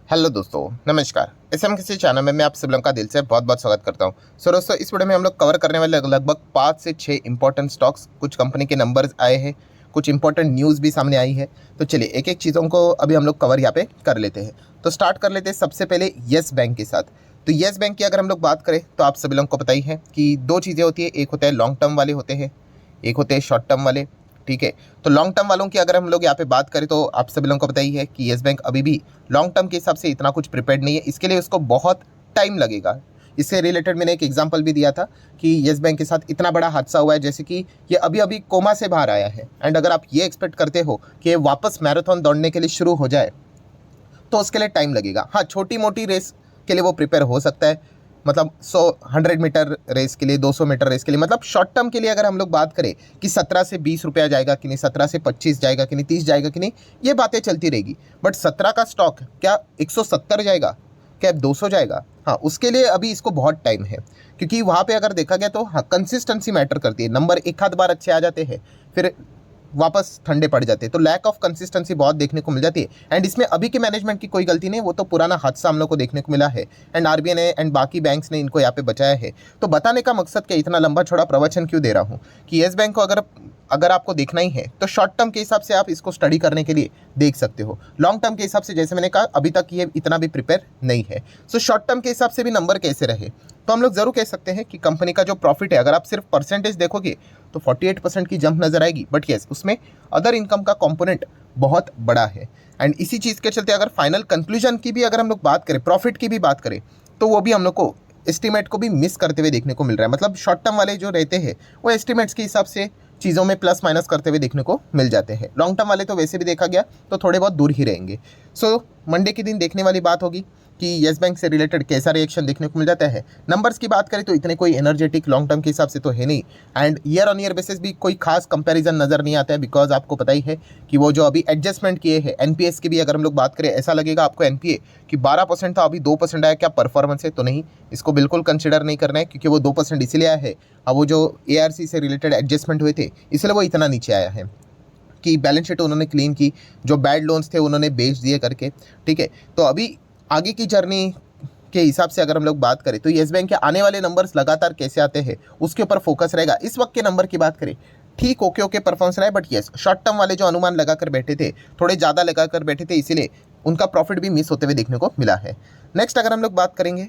Hello दोस्तों, नमस्कार। SM किसी चैनल में मैं आप सब लोगों का दिल से बहुत बहुत स्वागत करता हूं। दोस्तों, इस वीडियो में हम लोग कवर करने वाले लगभग 5 से 6 इंपॉर्टेंट स्टॉक्स, कुछ कंपनी के नंबर्स आए हैं, कुछ इंपॉर्टेंट न्यूज़ भी सामने आई है। तो चलिए एक एक चीज़ों को अभी हम लोग कवर यहाँ पे कर लेते हैं। तो स्टार्ट कर लेते हैं सबसे पहले येस बैंक के साथ। तो येस बैंक की अगर हम लोग बात करें तो आप सभी लोगों को पता ही है कि दो चीज़ें होती है, एक होता है लॉन्ग टर्म वाले होते हैं, एक होते हैं शॉर्ट टर्म वाले। ठीक है, तो लॉन्ग टर्म वालों की अगर हम लोग यहाँ पे बात करें तो आप सभी लोगों को पता ही है कि येस बैंक अभी भी लॉन्ग टर्म के हिसाब से इतना कुछ प्रिपेयर्ड नहीं है, इसके लिए उसको बहुत टाइम लगेगा। इससे रिलेटेड मैंने एक एग्जांपल भी दिया था कि येस बैंक के साथ इतना बड़ा हादसा हुआ है, जैसे कि ये अभी अभी कोमा से बाहर आया है, एंड अगर आप ये एक्सपेक्ट करते हो कि ये वापस मैराथन दौड़ने के लिए शुरू हो जाए तो उसके लिए टाइम लगेगा। हाँ, छोटी मोटी रेस के लिए वो प्रिपेयर हो सकता है, मतलब 100 मीटर रेस के लिए, 200 मीटर रेस के लिए। मतलब शॉर्ट टर्म के लिए अगर हम लोग बात करें कि 17 से 20 रुपया जाएगा कि नहीं, 17 से 25 जाएगा कि नहीं, 30 जाएगा कि नहीं, ये बातें चलती रहेगी। बट 17 का स्टॉक क्या 170 जाएगा, क्या 200 जाएगा? हाँ, उसके लिए अभी इसको बहुत टाइम है, क्योंकि वहाँ पे अगर देखा गया तो हाँ, कंसिस्टेंसी मैटर करती है। नंबर एक आध बार अच्छे आ जाते हैं, फिर वापस ठंडे पड़ जाते हैं, तो लैक ऑफ कंसिस्टेंसी बहुत देखने को मिल जाती है। एंड इसमें अभी के मैनेजमेंट की कोई गलती नहीं, वो तो पुराना हादसा हम लोग को देखने को मिला है, एंड आरबीआई ने एंड बाकी बैंक्स ने इनको यहाँ पे बचाया है। तो बताने का मकसद क्या, इतना लंबा छोड़ा प्रवचन क्यों दे रहा हूँ कि येस बैंक को अगर अगर आपको देखना ही है तो शॉर्ट टर्म के हिसाब से आप इसको स्टडी करने के लिए देख सकते हो। लॉन्ग टर्म के हिसाब से जैसे मैंने कहा अभी तक ये इतना भी प्रिपेयर नहीं है। सो शॉर्ट टर्म के हिसाब से भी नंबर कैसे रहे, तो हम लोग जरूर कह सकते हैं कि कंपनी का जो प्रॉफिट है, अगर आप सिर्फ परसेंटेज देखोगे तो 48% की जंप नजर आएगी। बट येस, उसमें अदर इनकम का कंपोनेंट बहुत बड़ा है, एंड इसी चीज़ के चलते अगर फाइनल कंक्लूजन की भी अगर हम लोग बात करें, प्रॉफिट की भी बात करें, तो वो भी हम लोग को एस्टिमेट को भी मिस करते हुए देखने को मिल रहा है। मतलब शॉर्ट टर्म वाले जो रहते हैं वो एस्टिमेट्स के हिसाब से चीज़ों में प्लस माइनस करते हुए देखने को मिल जाते हैं। लॉन्ग टर्म वाले तो वैसे भी देखा गया तो थोड़े बहुत दूर ही रहेंगे। सो मंडे के दिन देखने वाली बात होगी कि येस बैंक से रिलेटेड कैसा रिएक्शन देखने को मिल जाता है। नंबर्स की बात करें तो इतने कोई एनर्जेटिक लॉन्ग टर्म के हिसाब से तो है नहीं, and year on year basis भी कोई खास कंपैरिजन नज़र नहीं आता है, बिकॉज आपको पता ही है कि वो जो अभी एडजस्टमेंट किए हैं एनपीएस की भी अगर हम लोग बात करें, ऐसा लगेगा आपको एनपीए कि 12% था अभी 2% आया, क्या परफॉर्मेंस है? तो नहीं, इसको बिल्कुल कंसिडर नहीं करना है, क्योंकि वो 2% इसलिए आया है, अब वो जो एआरसी से रिलेटेड एडजस्टमेंट हुए थे इसलिए वो इतना नीचे आया है कि बैलेंस शीट उन्होंने क्लीन की, जो बैड लोन्स थे उन्होंने बेच दिए करके। ठीक है, तो अभी आगे की जर्नी के हिसाब से अगर हम लोग बात करें तो येस बैंक के आने वाले नंबर्स लगातार कैसे आते हैं उसके ऊपर फोकस रहेगा। इस वक्त के नंबर की बात करें, ठीक ओके ओके परफॉर्मेंस रहा है, बट येस शॉर्ट टर्म वाले जो अनुमान लगा कर बैठे थे, थोड़े ज़्यादा लगा कर बैठे थे, इसीलिए उनका प्रॉफिट भी मिस होते हुए देखने को मिला है। नेक्स्ट अगर हम लोग बात करेंगे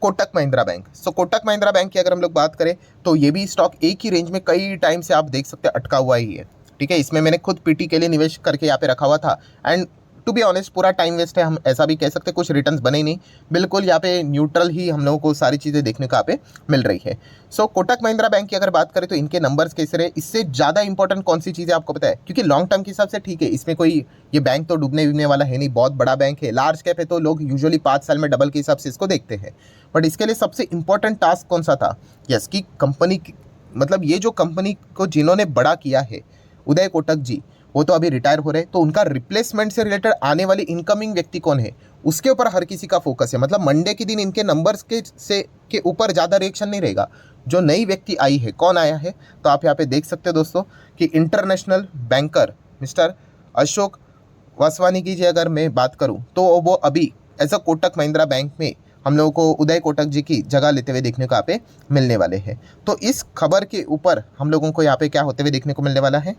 कोटक महिंद्रा बैंक। सो कोटक महिंद्रा बैंक की अगर हम लोग बात करें तो ये भी स्टॉक एक ही रेंज में कई टाइम से आप देख सकते हैं अटका हुआ ही है। ठीक है, इसमें मैंने खुद पीटी के लिए निवेश करके यहाँ पे रखा हुआ था, एंड टू बी ऑनेस्ट पूरा टाइम वेस्ट है, हम ऐसा भी कह सकते हैं, कुछ रिटर्न्स बने ही नहीं, बिल्कुल यहाँ पे न्यूट्रल ही हम लोगों को सारी चीज़ें देखने को यहाँ पे मिल रही है। सो कोटक महिंद्रा बैंक की अगर बात करें तो इनके नंबर्स कैसे रहे, इससे ज़्यादा इंपॉर्टेंट कौन सी चीज़ें आपको पता है? क्योंकि लॉन्ग टर्म के हिसाब से ठीक है, इसमें कोई ये बैंक तो डूबने उबने वाला है नहीं, बहुत बड़ा बैंक है, लार्ज कैप है, तो लोग यूजुअली 5 साल में डबल के हिसाब से इसको देखते हैं। बट इसके लिए सबसे इंपॉर्टेंट टास्क कौन सा था? यस, कि कंपनी, मतलब ये जो कंपनी को जिन्होंने बड़ा किया है, उदय कोटक जी, वो तो अभी रिटायर हो रहे, तो उनका रिप्लेसमेंट से रिलेटेड आने वाली इनकमिंग व्यक्ति कौन है उसके ऊपर हर किसी का फोकस है। मतलब मंडे के दिन इनके नंबर्स के ऊपर ज़्यादा रिएक्शन नहीं रहेगा। जो नई व्यक्ति आई है, कौन आया है, तो आप यहाँ पे देख सकते हो दोस्तों कि international banker mister Ashok Vaswani की जी अगर मैं बात करूँ तो वो अभी as a Kotak Mahindra bank में हम लोगों को उदय कोटक जी की जगह लेते हुए देखने को यहाँ पे मिलने वाले हैं। तो इस खबर के ऊपर हम लोगों को यहाँ पे क्या होते हुए देखने को मिलने वाला है,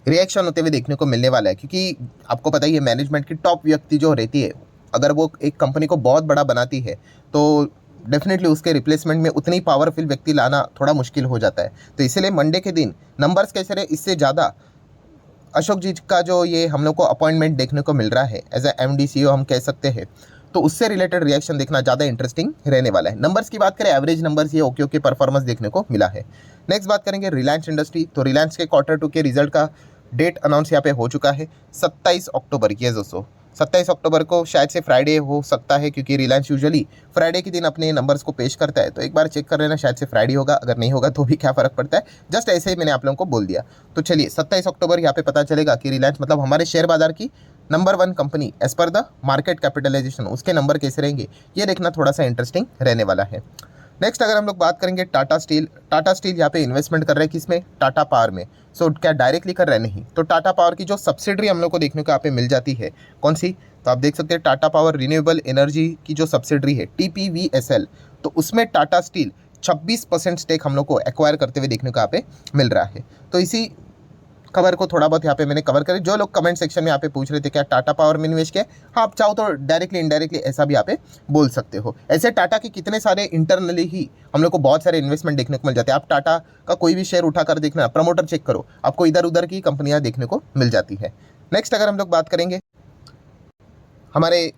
रिएक्शन होते हुए देखने को मिलने वाला है। क्योंकि आपको पता ही है मैनेजमेंट की टॉप व्यक्ति जो रहती है, अगर वो एक कंपनी को बहुत बड़ा बनाती है तो डेफिनेटली उसके रिप्लेसमेंट में उतनी पावरफुल व्यक्ति लाना थोड़ा मुश्किल हो जाता है। तो इसीलिए मंडे के दिन नंबर्स कैसे रहे, इससे ज़्यादा अशोक जी का जो ये हम लोग को अपॉइंटमेंट देखने को मिल रहा है एज ए एमडी सीईओ हम कह सकते हैं, तो उससे रिलेटेड रिएक्शन देखना ज़्यादा इंटरेस्टिंग रहने वाला है। नंबर्स की बात करें, एवरेज नंबर्स ये ओके ओके परफॉर्मेंस देखने को मिला है। नेक्स्ट बात करेंगे रिलायंस इंडस्ट्री। तो रिलायंस के Q2 के रिजल्ट का डेट अनाउंस यहाँ पे हो चुका है 27 अक्टूबर। ये दोस्तों 27 अक्टूबर को शायद से फ्राइडे हो सकता है, क्योंकि रिलायंस यूजुअली फ्राइडे के दिन अपने नंबर्स को पेश करता है, तो एक बार चेक कर लेना, शायद से फ्राइडे होगा, अगर नहीं होगा तो भी क्या फ़र्क पड़ता है, जस्ट ऐसे ही मैंने आप लोगों को बोल दिया। तो चलिए 27 अक्टूबर यहाँ पे पता चलेगा कि रिलायंस मतलब हमारे शेयर बाजार की number 1 company as per the market capitalisation, उसके नंबर कैसे रहेंगे ये देखना थोड़ा सा इंटरेस्टिंग रहने वाला है। नेक्स्ट अगर हम लोग बात करेंगे टाटा स्टील यहाँ पे इन्वेस्टमेंट कर रहे हैं किसमें, टाटा पावर में। सो क्या डायरेक्टली कर रहा है? नहीं। तो टाटा पावर की जो सब्सिडरी हम लोग को देखने को यहाँ पे मिल जाती है, कौन सी? तो आप देख सकते हैं टाटा पावर रिन्यूएबल एनर्जी की जो सब्सिडरी है TPVSL, तो उसमें टाटा स्टील 26% स्टेक हम लोग को एक्वायर करते हुए देखने को यहाँ पे मिल रहा है। तो इसी खबर को थोड़ा बहुत यहाँ पे मैंने कवर करें। जो लोग कमेंट सेक्शन में यहाँ पे पूछ रहे थे क्या टाटा पावर में निवेश किया, हाँ आप चाहो तो डायरेक्टली इनडायरेक्टली ऐसा भी यहाँ पे बोल सकते हो। ऐसे टाटा के कितने सारे इंटरनली ही हम लोग को बहुत सारे इन्वेस्टमेंट देखने को मिल जाते हैं। आप टाटा का कोई भी शेयर उठाकर देखना, प्रमोटर चेक करो, आपको इधर उधर की कंपनियां देखने को मिल जाती है। नेक्स्ट अगर हम लोग बात करेंगे हमारे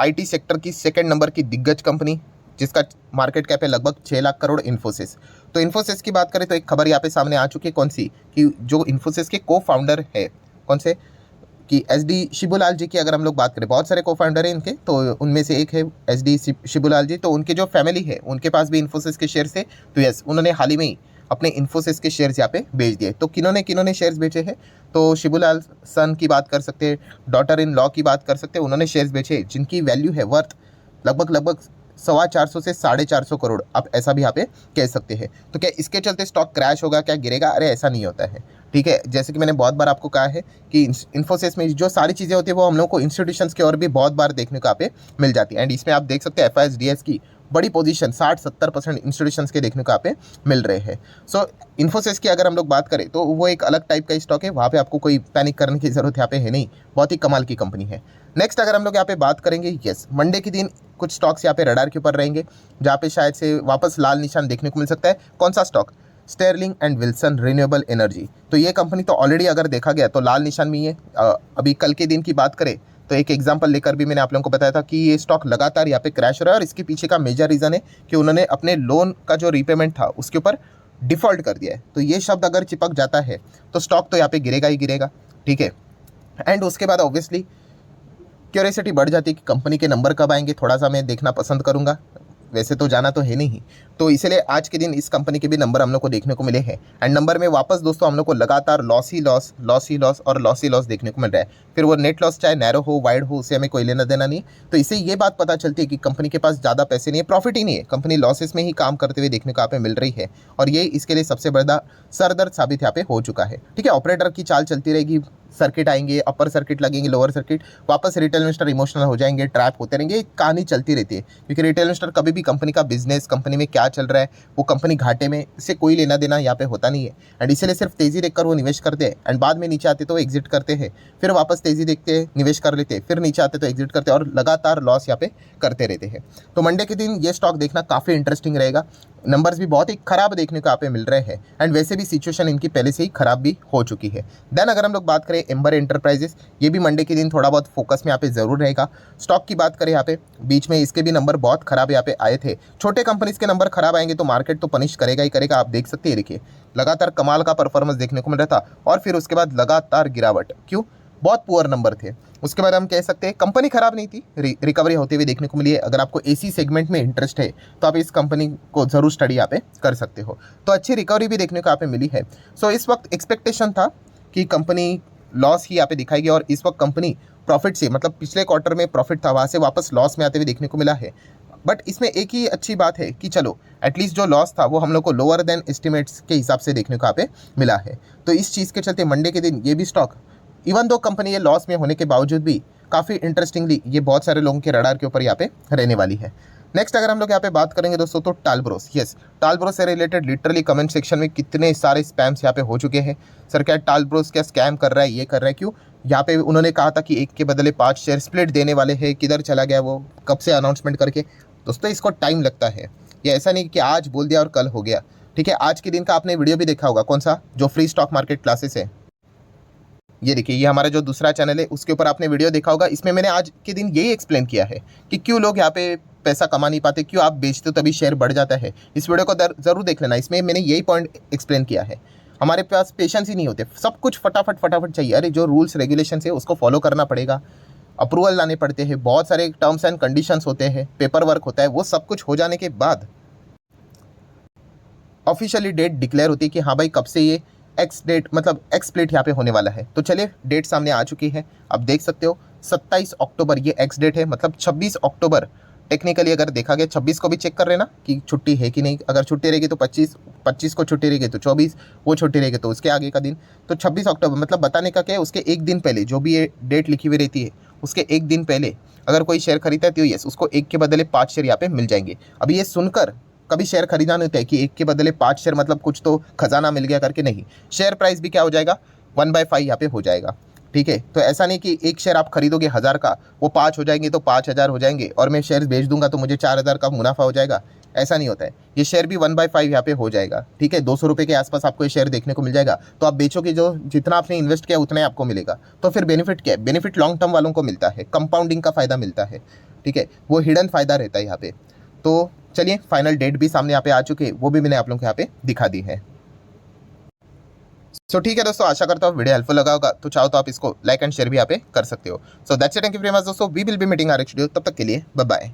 IT सेक्टर की सेकेंड नंबर की दिग्गज कंपनी जिसका मार्केट कैप है लगभग 6 लाख करोड़, इन्फोसिस। तो इन्फोसिस की बात करें तो एक खबर यहाँ पे सामने आ चुकी है, कौन सी? कि जो इन्फोसिस के को फाउंडर है, कौन से? कि SD शिबुलाल जी की अगर हम लोग बात करें, बहुत सारे को फाउंडर हैं इनके, तो उनमें से एक है SD शिबुलाल जी। तो उनके जो फैमिली है उनके पास भी इन्फोसिस के शेयर है। तो यस, उन्होंने हाल ही में ही अपने इन्फोसिस के शेयर्स यहाँ पे बेच दिए। तो किन्होंने शेयर्स बेचे हैं? तो शिबुलाल सन की बात कर सकते हैं, डॉटर इन लॉ की बात कर सकते हैं, उन्होंने शेयर्स बेचे जिनकी वैल्यू है वर्थ लगभग 425 से 450 करोड़, आप ऐसा भी यहाँ पे कह सकते हैं। तो क्या इसके चलते स्टॉक क्रैश होगा, क्या गिरेगा? अरे ऐसा नहीं होता है, ठीक है। जैसे कि मैंने बहुत बार आपको कहा है कि इन्फोसिस में जो सारी चीज़ें होती है वो हम लोग को इंस्टीट्यूशंस के और भी बहुत बार देखने को यहाँ पे मिल जाती है। एंड इसमें आप देख सकते हैं FISDS की बड़ी पोजीशन 60-70% इंस्टीट्यूशंस के देखने को यहाँ पे मिल रहे हैं। सो इन्फोसिस की अगर हम लोग बात करें तो वो एक अलग टाइप का स्टॉक है, वहाँ पे आपको कोई पैनिक करने की जरूरत यहाँ पे है नहीं, बहुत ही कमाल की कंपनी है। नेक्स्ट अगर हम लोग यहाँ पे बात करेंगे, यस मंडे के दिन कुछ स्टॉक्स यहाँ पे रडार के ऊपर रहेंगे जहाँ पे शायद से वापस लाल निशान देखने को मिल सकता है। कौन सा stock? Sterling and Wilson renewable energy. तो ये कंपनी तो ऑलरेडी अगर देखा गया तो लाल निशान में ही है। अभी कल के दिन की बात करें तो एक एग्जांपल लेकर भी मैंने आप लोगों को बताया था कि ये स्टॉक लगातार यहाँ पे क्रैश हो रहा है, और इसके पीछे का मेजर रीज़न है कि उन्होंने अपने लोन का जो रीपेमेंट था उसके ऊपर डिफ़ॉल्ट कर दिया है। तो ये शब्द अगर चिपक जाता है तो स्टॉक तो यहाँ पे गिरेगा ही गिरेगा, ठीक है। एंड उसके बाद ऑब्वियसली क्यूरियोसिटी बढ़ जाती है कि कंपनी के नंबर कब आएंगे, थोड़ा सा मैं देखना पसंद करूंगा। वैसे तो जाना तो है नहीं, तो इसलिए आज के दिन इस कंपनी के भी नंबर हम लोग को देखने को मिले हैं। एंड नंबर में वापस दोस्तों हम लोग को लगातार लॉस ही लॉस देखने को मिल रहा है। फिर वो नेट लॉस चाहे नैरो हो वाइड हो, उससे हमें कोई लेना देना नहीं। तो इससे ये बात पता चलती है कि कंपनी के पास ज़्यादा पैसे नहीं है, प्रॉफिट ही नहीं है, कंपनी लॉसेस में ही काम करते हुए देखने को यहाँ पे मिल रही है। और ये इसके लिए सबसे बड़ा सरदर्द साबित यहाँ पे हो चुका है, ठीक है। ऑपरेटर की चाल चलती रहेगी, सर्किट आएंगे, अपर सर्किट लगेंगे, लोअर सर्किट, वापस रिटेल इन्वेस्टर इमोशनल हो जाएंगे, ट्रैप होते रहेंगे, कहानी चलती रहती है। क्योंकि रिटेल इन्वेस्टर कभी भी कंपनी का बिजनेस, कंपनी में क्या चल रहा है, वो कंपनी घाटे में से कोई लेना देना यहाँ पे होता नहीं है। एंड इसीलिए सिर्फ तेजी देखकर वो निवेश करते हैं, एंड बाद में नीचे आते तो एग्जिट करते हैं, फिर वापस तेजी देखते हैं, निवेश कर लेते हैं, फिर नीचे आते तो एग्जिट करते हैं, और लगातार लॉस यहाँ पे करते रहते हैं। तो मंडे के दिन ये स्टॉक देखना काफ़ी इंटरेस्टिंग रहेगा। नंबर्स भी बहुत ही खराब देखने को यहाँ पे मिल रहे हैं, एंड वैसे भी सिचुएशन इनकी पहले से ही खराब भी हो चुकी है। देन अगर हम लोग बात करें एम्बर एंटरप्राइजेस, ये भी मंडे के दिन थोड़ा बहुत फोकस में यहाँ पे जरूर रहेगा। स्टॉक की बात करें यहाँ पे, बीच में इसके भी नंबर बहुत खराब यहाँ पे आए थे। छोटे कंपनीज के नंबर खराब आएंगे तो मार्केट तो पनिश करेगा ही करेगा। आप देख सकते हैं, देखिए लगातार कमाल का परफॉर्मेंस देखने को मिल रहा था, और फिर उसके बाद लगातार गिरावट। क्यों? बहुत पुअर नंबर थे। उसके बाद हम कह सकते हैं कंपनी खराब नहीं थी, रिकवरी होते हुए देखने को मिली है। अगर आपको AC सेगमेंट में इंटरेस्ट है तो आप इस कंपनी को जरूर स्टडी यहाँ पे कर सकते हो। तो अच्छी रिकवरी भी देखने को यहाँ पे मिली है। सो इस वक्त एक्सपेक्टेशन था कि कंपनी लॉस ही यहाँ पे दिखाएगी, और इस वक्त कंपनी प्रॉफिट से, मतलब पिछले क्वार्टर में प्रॉफिट था वहाँ से वापस लॉस में आते हुए देखने को मिला है। बट इसमें एक ही अच्छी बात है कि चलो एटलीस्ट जो लॉस था वो हम लोग को लोअर देन एस्टिमेट्स के हिसाब से देखने को यहाँ पे मिला है। तो इस चीज़ के चलते मंडे के दिन ये भी स्टॉक, इवन दो कंपनी ये लॉस में होने के बावजूद भी काफ़ी इंटरेस्टिंगली ये बहुत सारे लोगों के रडार के ऊपर यहाँ पे रहने वाली है। नेक्स्ट अगर हम लोग यहाँ पे बात करेंगे दोस्तों तो टालब्रोस। यस, टालब्रोस से रिलेटेड लिटरली कमेंट सेक्शन में कितने सारे स्पैम्स यहाँ पे हो चुके हैं। सर क्या टालब्रोस क्या स्कैम कर रहा है, ये कर रहा है? क्यों? यहाँ पे उन्होंने कहा था कि 1 के बदले 5 शेयर स्प्लिट देने वाले हैं, किधर चला गया वो, कब से अनाउंसमेंट करके? दोस्तों इसको टाइम लगता है, ये ऐसा नहीं कि आज बोल दिया और कल हो गया, ठीक है। आज के दिन का आपने वीडियो भी देखा होगा, कौन सा? जो फ्री स्टॉक मार्केट क्लासेस है, ये देखिए, ये हमारा जो दूसरा चैनल है उसके ऊपर आपने वीडियो देखा होगा। इसमें मैंने आज के दिन यही एक्सप्लेन किया है कि क्यों लोग यहाँ पे पैसा कमा नहीं पाते, क्यों आप बेचते हो तभी शेयर बढ़ जाता है। इस वीडियो को ज़रूर देख लेना, इसमें मैंने यही पॉइंट एक्सप्लेन किया है। हमारे पास पेशेंस ही नहीं होते, सब कुछ फटाफट चाहिए। अरे जो रूल्स रेगुलेशन है उसको फॉलो करना पड़ेगा, अप्रूवल लाने पड़ते हैं, बहुत सारे टर्म्स एंड कंडीशंस होते हैं, पेपर वर्क होता है। वो सब कुछ हो जाने के बाद ऑफिशियली डेट डिक्लेयर होती है कि हाँ भाई कब से ये एक्स डेट, मतलब एक्स स्प्लिट यहाँ पे होने वाला है। तो चलिए डेट सामने आ चुकी है, आप देख सकते हो 27 अक्टूबर ये एक्स डेट है, मतलब 26 अक्टूबर टेक्निकली अगर देखा गया 26 को भी चेक कर लेना कि छुट्टी है कि नहीं, अगर छुट्टी रहेगी तो 25 को छुट्टी रहेगी तो 24, वो छुट्टी रहेगी तो उसके आगे का दिन। तो 26 अक्टूबर मतलब बताने का क्या है, उसके एक दिन पहले जो भी ये डेट लिखी हुई रहती है उसके एक दिन पहले अगर कोई शेयर खरीदता है तो यस उसको एक के बदले 5 शेयर यहाँ पे मिल जाएंगे। अभी ये सुनकर कभी शेयर खरीदा नहीं होता है कि एक के बदले 5 शेयर मतलब कुछ तो खजाना मिल गया करके, नहीं। शेयर प्राइस भी क्या हो जाएगा 1/5 यहाँ पे हो जाएगा, ठीक है। तो ऐसा नहीं कि एक शेयर आप खरीदोगे 1000 का, वो 5 हो जाएंगे तो 5000 हो जाएंगे और मैं शेयर बेच दूंगा तो मुझे 4000 का मुनाफा हो जाएगा, ऐसा नहीं होता है। ये शेयर भी 1/5 यहाँ पे हो जाएगा, ठीक है। 200 रुपये के आसपास आपको ये शेयर देखने को मिल जाएगा। तो आप बेचोगे जो जितना आपने इन्वेस्ट किया उतना ही आपको मिलेगा। तो फिर बेनिफिट क्या है, बेनिफिट लॉन्ग टर्म वालों को मिलता है, कंपाउंडिंग का फायदा मिलता है, ठीक है। वो हिडन फायदा रहता है यहाँ पे। तो चलिए फाइनल डेट भी सामने यहाँ पे आ चुके हैं, वो भी मैंने आप लोगों को यहाँ पे दिखा दी है। सो ठीक है दोस्तों, आशा करता हूँ वीडियो हेल्पफुल लगा होगा। तो चाहो तो आप इसको लाइक एंड शेयर भी यहाँ पे कर सकते हो। So that's it, thank you very much दोस्तों, we will be meeting our next video. तब तक के लिए बाय बाय।